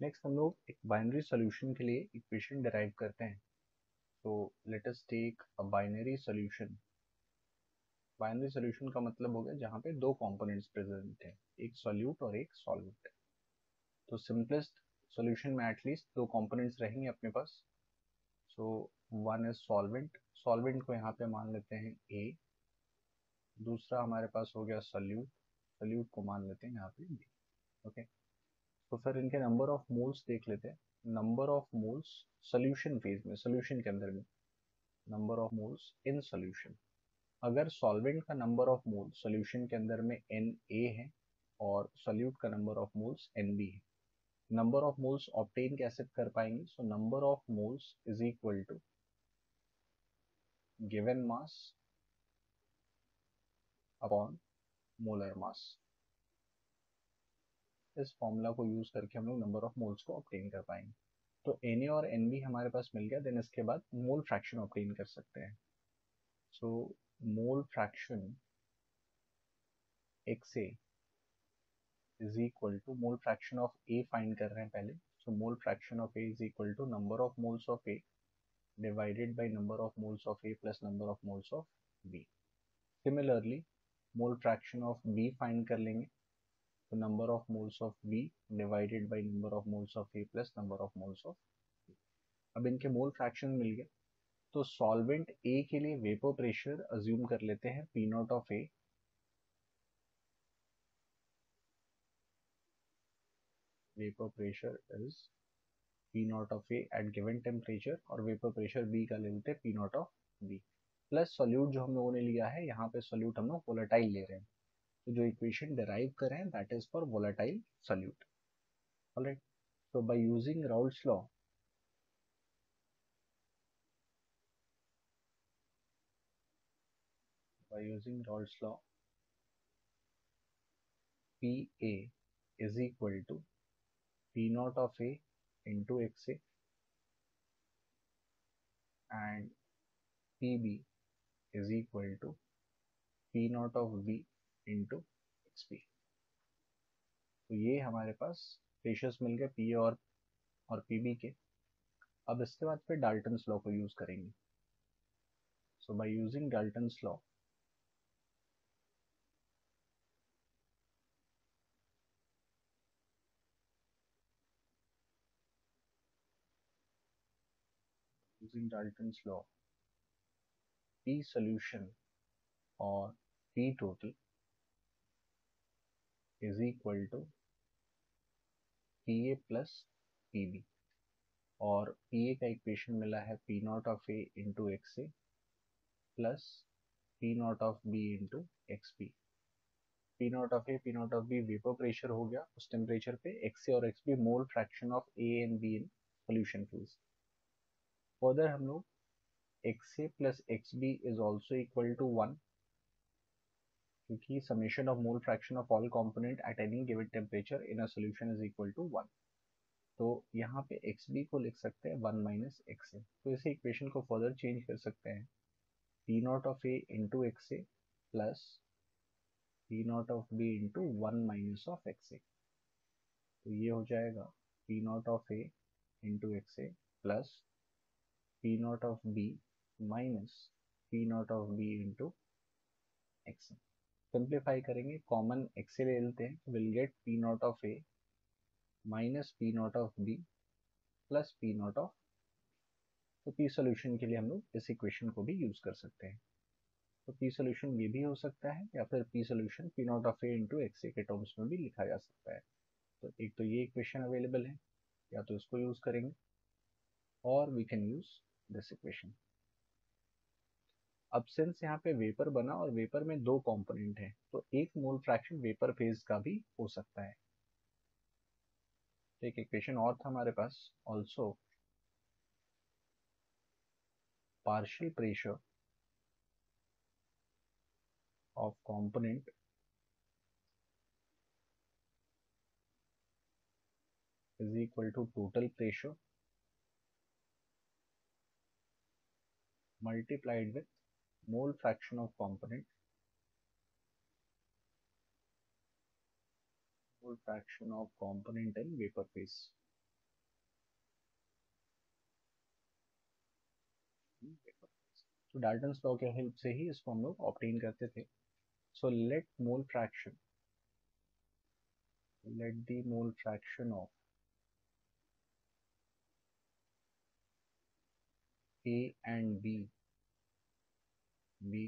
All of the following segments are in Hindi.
नेक्स्ट हम लोग एक बाइनरी सॉल्यूशन के लिए इक्वेशन डिराइव करते हैं. तो let us take a binary solution. Binary solution का मतलब हो गया जहाँ पे दो कंपोनेंट्स प्रेजेंट है, एक सॉल्यूट और एक सॉल्वेंट. तो सिंपलेस्ट सॉल्यूशन में एटलीस्ट दो कंपोनेंट्स रहेंगे अपने पास. So one is solvent. Solvent को यहाँ पे मान लेते हैं ए. दूसरा हमारे पास हो गया सॉल्यूट. सॉल्यूट को मान लेते हैं यहाँ पे बी. ओके. तो फिर इनके नंबर ऑफ मोल्स देख लेते हैं. Number of moles solution phase में, सॉल्यूशन के अंदर में, number of moles in solution. अगर सॉल्वेंट का नंबर ऑफ मोल सॉल्यूशन के अंदर में Na है और सॉल्यूट का नंबर ऑफ मोल्स Nb है, नंबर ऑफ मोल्स ऑब्टेन कैसे कर पाएंगे? So number of moles is equal to given mass upon molar mass. इस फॉर्मूला को यूज करके हम लोग नंबर ऑफ मोल्स को ऑब्टेन कर पाएंगे. तो Na और Nb हमारे पास मिल गया. देन इसके बाद मोल फ्रैक्शन ऑब्टेन कर सकते हैं. So mole fraction XA is equal to, mole fraction of A find कर रहे हैं पहले. So mole fraction of A is equal to number of moles of A divided by number of moles of A plus number of moles of B. Similarly mole fraction of B find कर लेंगे. तो number of moles of B divided by number of moles of A plus number of moles of B. अब इनके मोल फ्रैक्शन मिल गए. तो सॉल्वेंट A के लिए वेपर प्रेशर अज्यूम कर लेते हैं P not of A. Vapour pressure is P not of A at given temperature, और वेपर प्रेशर B का ले लेते हैं P not of B. Plus solute जो हम लोगों ने लिया है, यहाँ पे सोल्यूट हम लोग वोलेटाइल ले रहे हैं. तो जो इक्वेशन डिराइव कर रहे हैं that is for volatile solute. Alright. तो by using Raoult's law, by using Raoult's law PA is equal to P naught of A into XA and PB is equal to P naught of B into XP. तो ये हमारे पास रेशियोज मिल गए PA और PB के. अब इसके बाद फिर डाल्टन्स लॉ को यूज करेंगे. So by using Dalton's law, using Dalton's law, P solution और P total is equal to PA plus PB. और PA का इक्वेशन मिला है P not of A into XA plus P not of B into XB. P not of A, P not of B vapour pressure हो गया उस टेम्परेचर पे. XA और XB mole fraction of A and B in solution phase. Further हम लोग XA plus XB is also equal to 1, क्योंकि summation of mole fraction of all component at any given temperature in a solution is equal to 1. तो यहाँ पे XB को लिख सकते हैं 1 माइनस XA. तो इसे इक्वेशन को फर्दर चेंज कर सकते हैं. P not of A into XA plus P not of B into 1 minus of XA. तो ये हो जाएगा P not of A into XA plus P not of B minus P not of B into XA. Simplify करेंगे, कॉमन XA ले लेते हैं, will get P not of A minus P not of B plus P not of. तो P सोल्यूशन के लिए हम लोग इस इक्वेशन को भी यूज कर सकते हैं. तो P सोल्यूशन ये भी हो सकता है, या फिर P solution P not of A into XA के टर्म्स में भी लिखा जा सकता है. तो एक तो ये इक्वेशन अवेलेबल है, या तो इसको यूज करेंगे, और we can use this equation. अब सिंस यहाँ पे वेपर बना और वेपर में दो कंपोनेंट है, तो एक मोल फ्रैक्शन वेपर फेज का भी हो सकता है. तो एक इक्वेशन और था हमारे पास, also partial pressure of component is equal to total pressure multiplied with mole fraction of component, mole fraction of component in vapor phase. तो डाल्टन्स लॉ के हेल्प से ही इसको हम लोग ऑब्टेन करते थे. So let the mole fraction of A and B be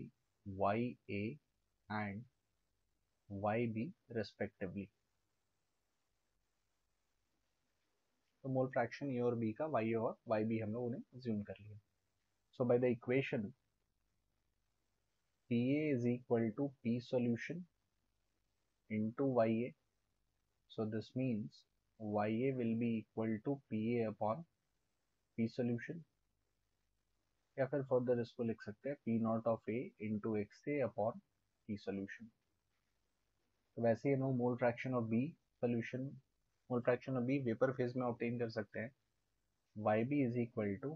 YA and YB respectively. तो मोल फ्रैक्शन ए और बी का वाई और वाई बी हम लोगों ने अज्यूम कर लिया. So by the equation P A is equal to P solution into Y A. So this means Y A will be equal to P A upon P solution, या फिर फर्दर इसको लिख सकते हैं P naught of A into X A upon P solution. तो वैसे ही हम लोग mole fraction of B solution, mole fraction of B vapour phase में ऑब्टेन कर सकते हैं. Y B is equal to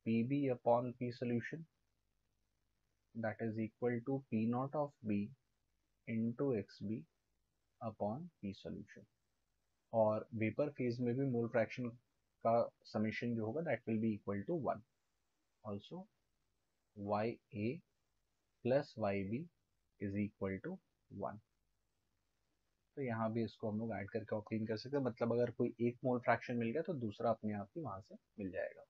P B upon P solution, that is equal to P naught of B into XB upon P solution. और वेपर फेज में भी मोल फ्रैक्शन का समेशन जो होगा that will be equal to 1. Also YA plus YB is equal to 1. तो यहाँ भी इसको हम लोग ऐड करके ऑब्टेन कर सकते हैं. मतलब अगर कोई एक मोल फ्रैक्शन मिल गया तो दूसरा अपने आप ही वहां से मिल जाएगा.